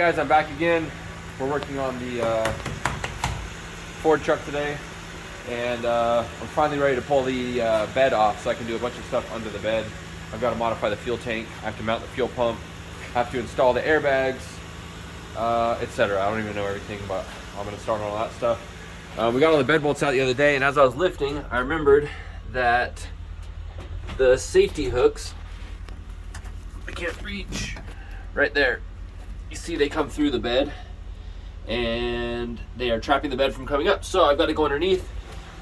guys, I'm back again. We're working on the Ford truck today, and I'm finally ready to pull the bed off so I can do a bunch of stuff under the bed. I've got to modify the fuel tank, I have to mount the fuel pump, I have to install the airbags, etc. I don't even know everything, but I'm going to start on all that stuff. We got all the bed bolts out the other day, and as I was lifting, I remembered that the safety hooks, I can't reach, right there. You see they come through the bed and they are trapping the bed from coming up. So I've got to go underneath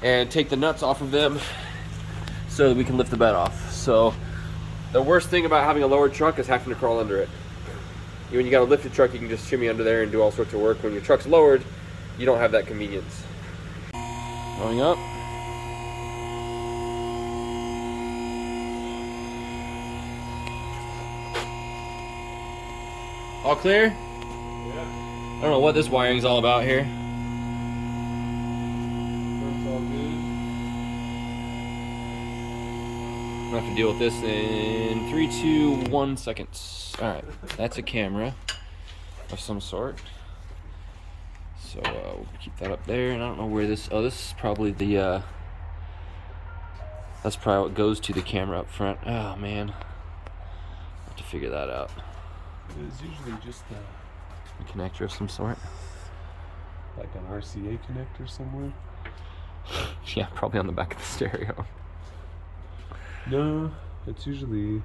and take the nuts off of them so that we can lift the bed off. So the worst thing about having a lowered truck is having to crawl under it. When you got a lifted truck, you can just shimmy under there and do all sorts of work. When your truck's lowered, you don't have that convenience. Going up. All clear? Yeah. I don't know what this wiring's all about here. That's all good. I'm gonna have to deal with this in 3, 2, 1 seconds. Alright, that's a camera of some sort. So we'll keep that up there, and I don't know where this, oh, this is probably the, that's probably what goes to the camera up front. Oh man, I'll have to figure that out. It's usually just A connector of some sort. like an RCA connector somewhere. Yeah, probably on the back of the stereo. No, it's usually,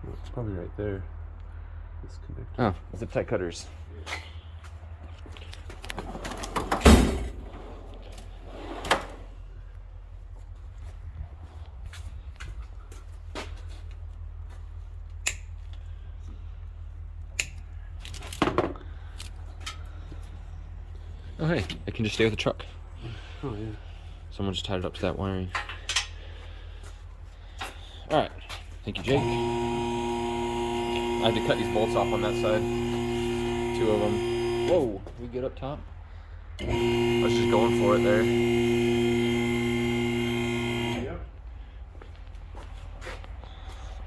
well, it's probably right there. This connector. Oh, zip tie cutters. Oh hey, it can just stay with the truck. Oh yeah. Someone just tied it up to that wiring. Alright, thank you, Jake. I had to cut these bolts off on that side. 2 of them. Whoa, we get up top? I was just going for it there. Yep.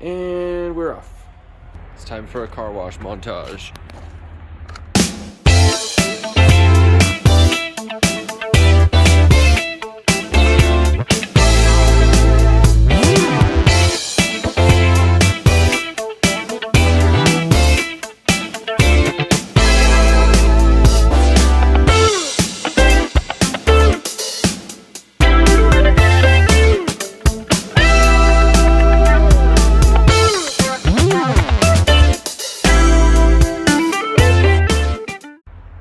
And we're off. It's time for a car wash montage.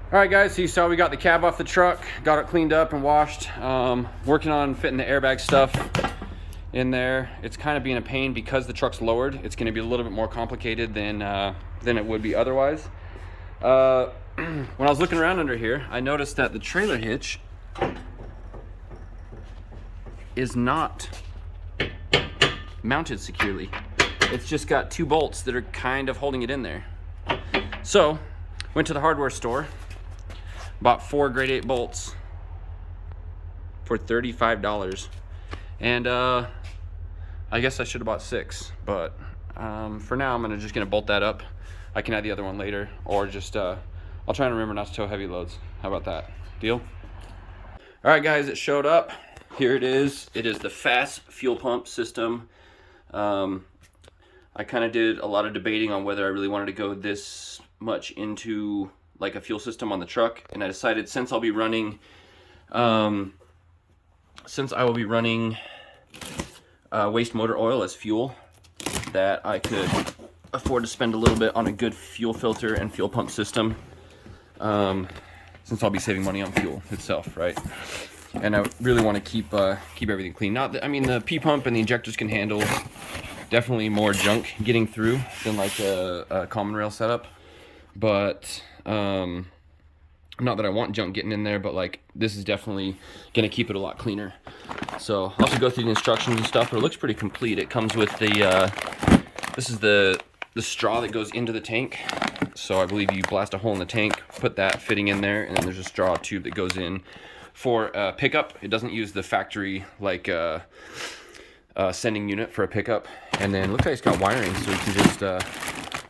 Alright guys, so you saw we got the cab off the truck, got it cleaned up and washed. Working on fitting the airbag stuff in there. It's kind of being a pain because the truck's lowered. It's going to be a little bit more complicated than it would be otherwise. When I was looking around under here, I noticed that the trailer hitch is not mounted securely. It's just got 2 bolts that are kind of holding it in there. So, went to the hardware store. Bought 4 grade 8 bolts for $35, and I guess I should have bought 6, but for now I'm just gonna bolt that up. I can add the other one later, or just I'll try and remember not to tow heavy loads. How about that? Deal? All right, guys, it showed up. Here it is. It is the Fass fuel pump system. I kind of did a lot of debating on whether I really wanted to go this much into like a fuel system on the truck, and I decided since I will be running waste motor oil as fuel, that I could afford to spend a little bit on a good fuel filter and fuel pump system, since I'll be saving money on fuel itself, right? And I really want to keep everything clean. Not that, I mean, the P pump and the injectors can handle definitely more junk getting through than like a common rail setup, but not that I want junk getting in there, but like this is definitely gonna keep it a lot cleaner. So I'll also go through the instructions and stuff, but it looks pretty complete. It comes with the this is the straw that goes into the tank. So I believe you blast a hole in the tank, put that fitting in there, and then there's a straw tube that goes in for pickup. It doesn't use the factory like sending unit for a pickup. And then looks like it's got wiring, so you can just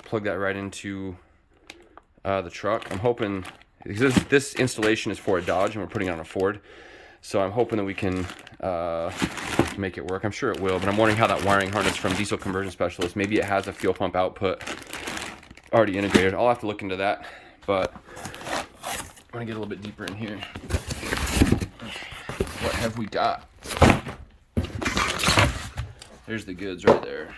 plug that right into the truck. I'm hoping, because this installation is for a Dodge and we're putting it on a Ford, so I'm hoping that we can make it work. I'm sure it will, but I'm wondering how that wiring harness from Diesel Conversion Specialist, maybe it has a fuel pump output already integrated. I'll have to look into that, but I'm gonna get a little bit deeper in here. What have we got? There's the goods right there.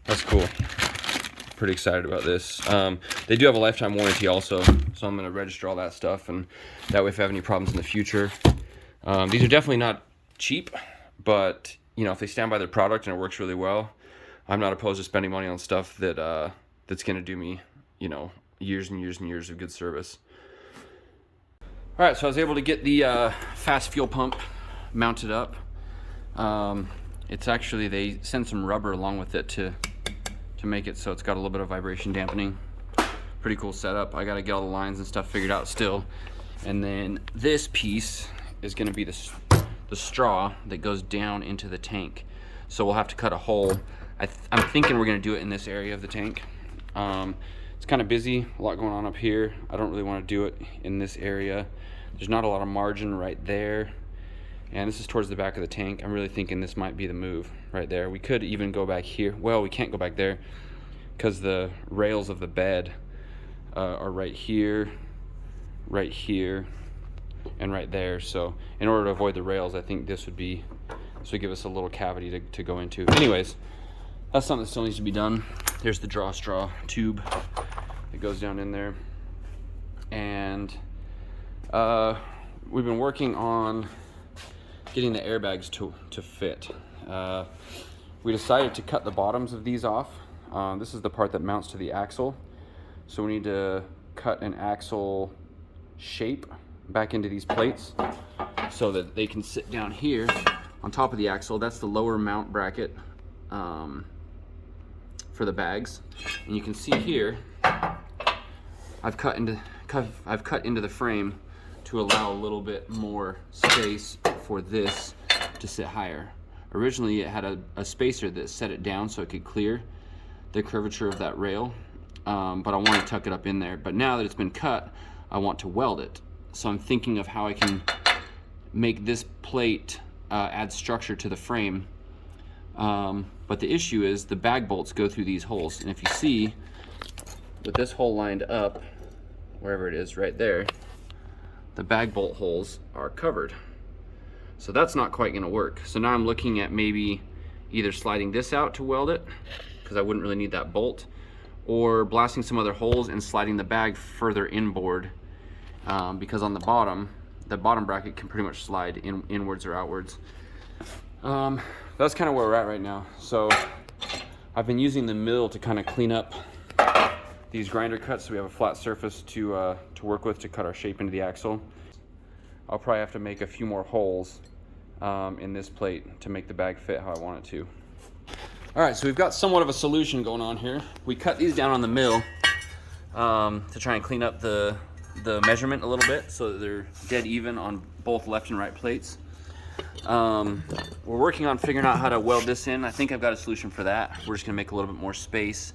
That's cool. Pretty excited about this. They do have a lifetime warranty also, so I'm gonna register all that stuff, and that way if I have any problems in the future. These are definitely not cheap, but you know, if they stand by their product and it works really well, I'm not opposed to spending money on stuff that that's gonna do me, you know, years and years and years of good service. All right, so I was able to get the Fass fuel pump mounted up. It's actually, they send some rubber along with it to make it so it's got a little bit of vibration dampening. Pretty cool setup. I gotta get all the lines and stuff figured out still. And then this piece is gonna be the straw that goes down into the tank. So we'll have to cut a hole. I'm thinking we're gonna do it in this area of the tank. It's kind of busy, a lot going on up here. I don't really want to do it in this area. There's not a lot of margin right there. And this is towards the back of the tank. I'm really thinking this might be the move right there. We could even go back here. Well, we can't go back there because the rails of the bed are right here, and right there. So in order to avoid the rails, I think this would give us a little cavity to go into. Anyways, that's something that still needs to be done. There's the draw straw tube that goes down in there. And we've been working on getting the airbags to fit. We decided to cut the bottoms of these off. This is the part that mounts to the axle. So we need to cut an axle shape back into these plates so that they can sit down here on top of the axle. That's the lower mount bracket for the bags. And you can see here, I've cut into the frame to allow a little bit more space for this to sit higher. Originally it had a spacer that set it down so it could clear the curvature of that rail, but I want to tuck it up in there. But now that it's been cut, I want to weld it. So I'm thinking of how I can make this plate add structure to the frame. But the issue is the bag bolts go through these holes. And if you see, with this hole lined up, wherever it is right there, the bag bolt holes are covered. So that's not quite gonna work. So now I'm looking at maybe either sliding this out to weld it, because I wouldn't really need that bolt, or blasting some other holes and sliding the bag further inboard, because on the bottom bracket can pretty much slide inwards or outwards. That's kind of where we're at right now. So I've been using the mill to kind of clean up these grinder cuts so we have a flat surface to work with to cut our shape into the axle. I'll probably have to make a few more holes in this plate to make the bag fit how I want it to. All right, so we've got somewhat of a solution going on here. We cut these down on the mill to try and clean up the measurement a little bit so that they're dead even on both left and right plates. We're working on figuring out how to weld this in. I think I've got a solution for that. We're just gonna make a little bit more space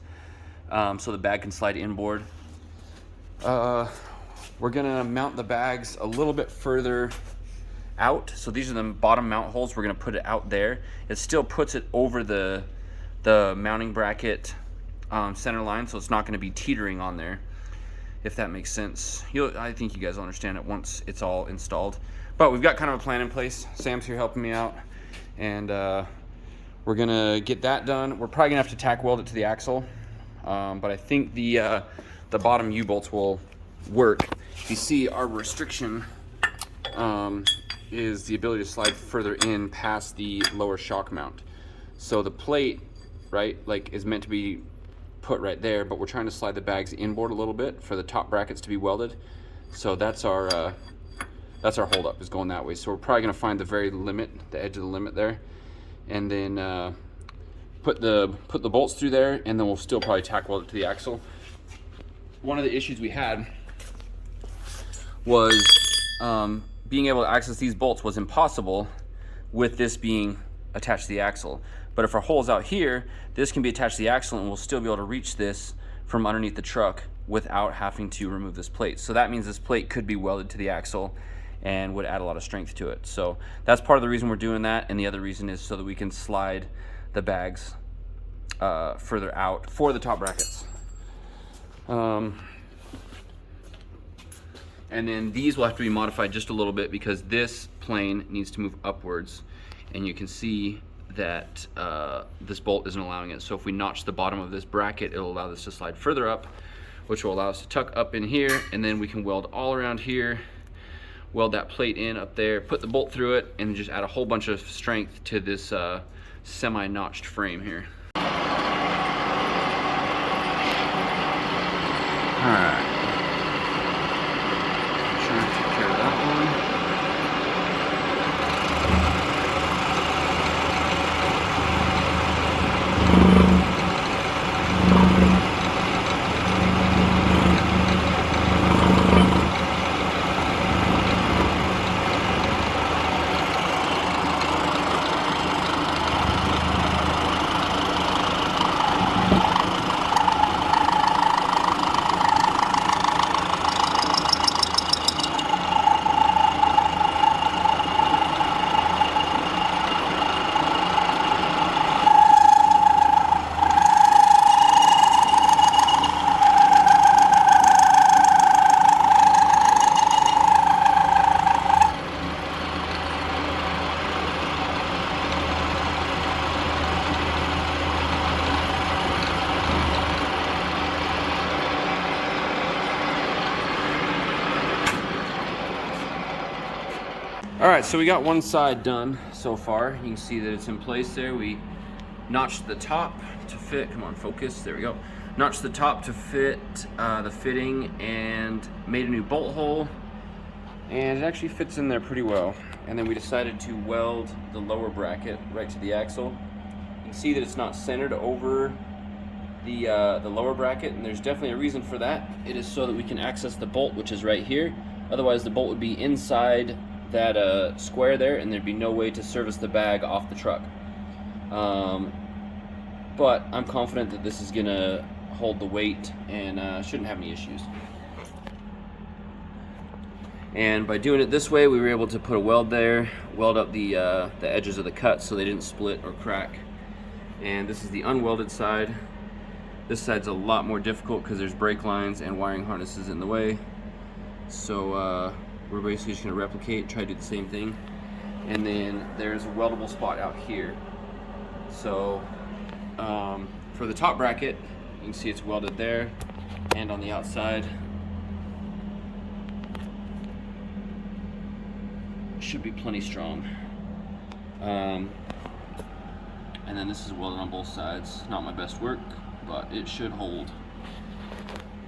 so the bag can slide inboard. We're gonna mount the bags a little bit further out. So these are the bottom mount holes. We're gonna put it out there. It still puts it over the mounting bracket center line, so it's not gonna be teetering on there, if that makes sense. I think you guys will understand it once it's all installed. But we've got kind of a plan in place. Sam's here helping me out, and we're gonna get that done. We're probably gonna have to tack weld it to the axle, but I think the bottom U-bolts will work. You see our restriction is the ability to slide further in past the lower shock mount. So the plate, right, like is meant to be put right there, but we're trying to slide the bags inboard a little bit for the top brackets to be welded. So that's our holdup, is going that way. So we're probably gonna find the very limit, the edge of the limit there, and then put the bolts through there, and then we'll still probably tack weld it to the axle. One of the issues we had was being able to access these bolts was impossible with this being attached to the axle. But if our hole's out here, this can be attached to the axle and we'll still be able to reach this from underneath the truck without having to remove this plate. So that means this plate could be welded to the axle and would add a lot of strength to it. So that's part of the reason we're doing that, and the other reason is so that we can slide the bags further out for the top brackets. And then these will have to be modified just a little bit because this plane needs to move upwards, and you can see that this bolt isn't allowing it. So if we notch the bottom of this bracket, it'll allow this to slide further up, which will allow us to tuck up in here, and then we can weld all around here, weld that plate in up there, put the bolt through it, and just add a whole bunch of strength to this semi-notched frame here. All right. Trying to take care of that one. All right, so we got one side done so far. You can see that it's in place there. We notched the top to fit, come on, focus, there we go. Notched the top to fit the fitting and made a new bolt hole. And it actually fits in there pretty well. And then we decided to weld the lower bracket right to the axle. You can see that it's not centered over the lower bracket, and there's definitely a reason for that. It is so that we can access the bolt, which is right here. Otherwise the bolt would be inside that square there, and there'd be no way to service the bag off the truck. But I'm confident that this is gonna hold the weight and shouldn't have any issues. And by doing it this way, we were able to put a weld there, weld up the edges of the cut so they didn't split or crack. And this is the unwelded side. This side's a lot more difficult because there's brake lines and wiring harnesses in the way. So we're basically just going to replicate, try to do the same thing. And then there's a weldable spot out here. So for the top bracket, you can see it's welded there and on the outside. Should be plenty strong. And then this is welded on both sides. Not my best work, but it should hold.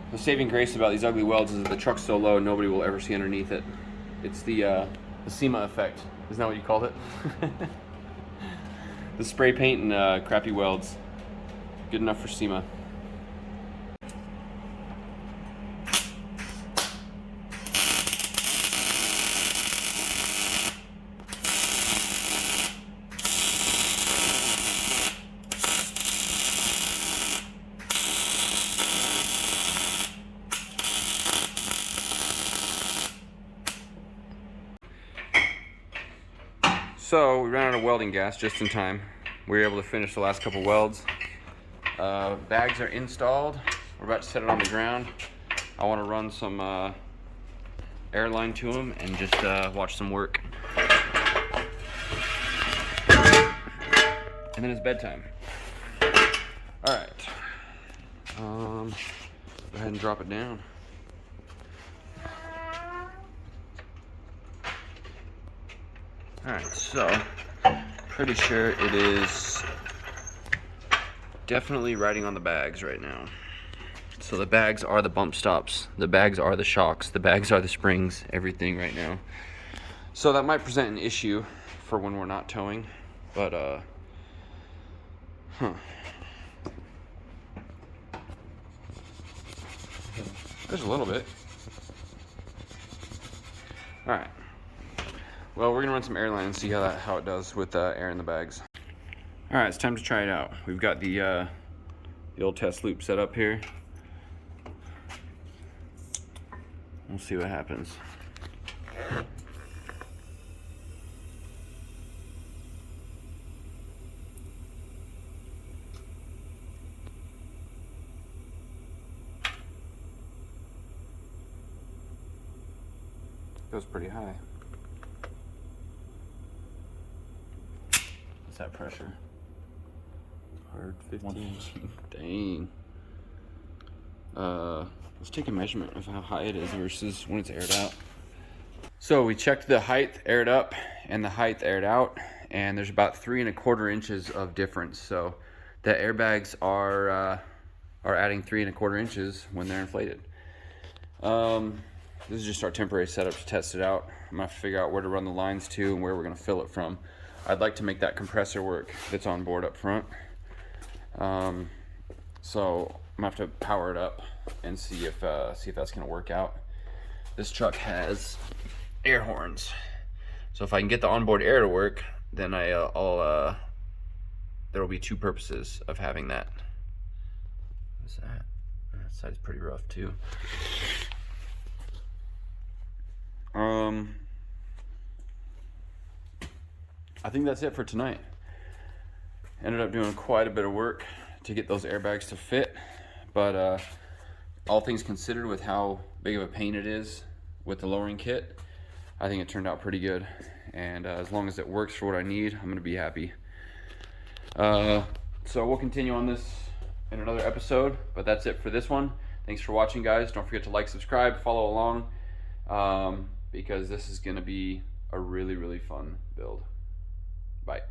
The saving grace about these ugly welds is that the truck's so low, nobody will ever see underneath it. It's the SEMA effect. Isn't that what you called it? The spray paint and crappy welds. Good enough for SEMA. So we ran out of welding gas just in time. We were able to finish the last couple welds. Bags are installed. We're about to set it on the ground. I want to run some airline to them and just watch them work. And then it's bedtime. All right. Go ahead and drop it down. Alright, so pretty sure it is definitely riding on the bags right now. So the bags are the bump stops, the bags are the shocks, the bags are the springs, everything right now. So that might present an issue for when we're not towing, but there's a little bit. Alright. Well, we're gonna run some airline and see how it does with air in the bags. All right, it's time to try it out. We've got the old test loop set up here. We'll see what happens. Goes pretty high. What's that pressure? Hard 15. Dang. Let's take a measurement of how high it is versus when it's aired out. So we checked the height aired up and the height aired out, and there's about 3 1/4 inches of difference. So the airbags are adding 3 1/4 inches when they're inflated. This is just our temporary setup to test it out. I'm gonna have to figure out where to run the lines to and where we're gonna fill it from. I'd like to make that compressor work that's on board up front. So I'm gonna have to power it up and see if that's gonna work out. This truck has air horns, so if I can get the onboard air to work, then there will be 2 purposes of having that. What's that? That side's pretty rough too. I think that's it for tonight. Ended up doing quite a bit of work to get those airbags to fit, but all things considered, with how big of a pain it is with the lowering kit, I think it turned out pretty good. And as long as it works for what I need, I'm gonna be happy. So we'll continue on this in another episode, but that's it for this one. Thanks for watching, guys. Don't forget to like, subscribe, follow along, because this is gonna be a really, really fun build. Bye.